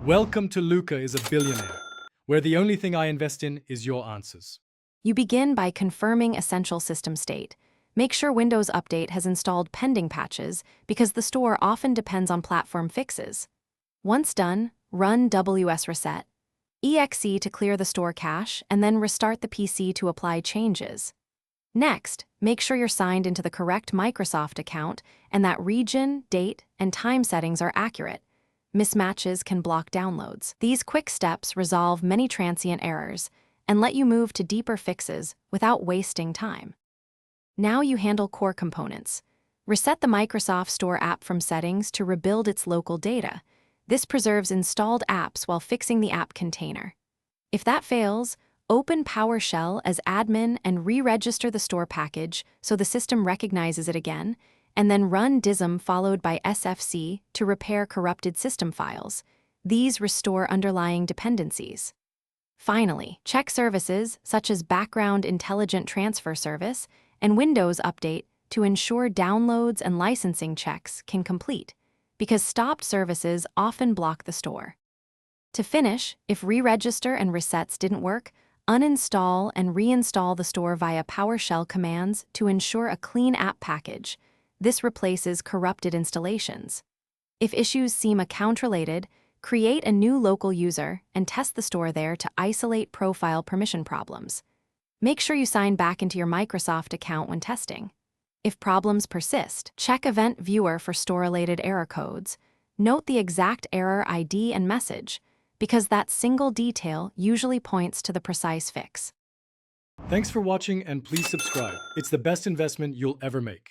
Welcome to Luca is a Billionaire, where the only thing I invest in is your answers. You begin by confirming essential system state. Make sure Windows Update has installed pending patches because the store often depends on platform fixes. Once done, run WS Reset, exe to clear the store cache, and then restart the PC to apply changes. Next, make sure you're signed into the correct Microsoft account and that region, date, and time settings are accurate. Mismatches can block downloads. These quick steps resolve many transient errors and let you move to deeper fixes without wasting time. Now you handle core components. Reset the Microsoft Store app from settings to rebuild its local data. This preserves installed apps while fixing the app container. If that fails, open PowerShell as admin and re-register the store package so the system recognizes it again, and then run dism followed by sfc to repair corrupted system files. These restore underlying dependencies. Finally, check services such as Background Intelligent Transfer Service and Windows Update to ensure downloads and licensing checks can complete, because stopped services often block the store. To finish, if re-register and resets didn't work, uninstall and reinstall the store via PowerShell commands to ensure a clean app package. This replaces corrupted installations. If issues seem account-related, create a new local user and test the store there to isolate profile permission problems. Make sure you sign back into your Microsoft account when testing. If problems persist, check Event Viewer for store-related error codes. Note the exact error ID and message, because that single detail usually points to the precise fix. Thanks for watching, and please subscribe. It's the best investment you'll ever make.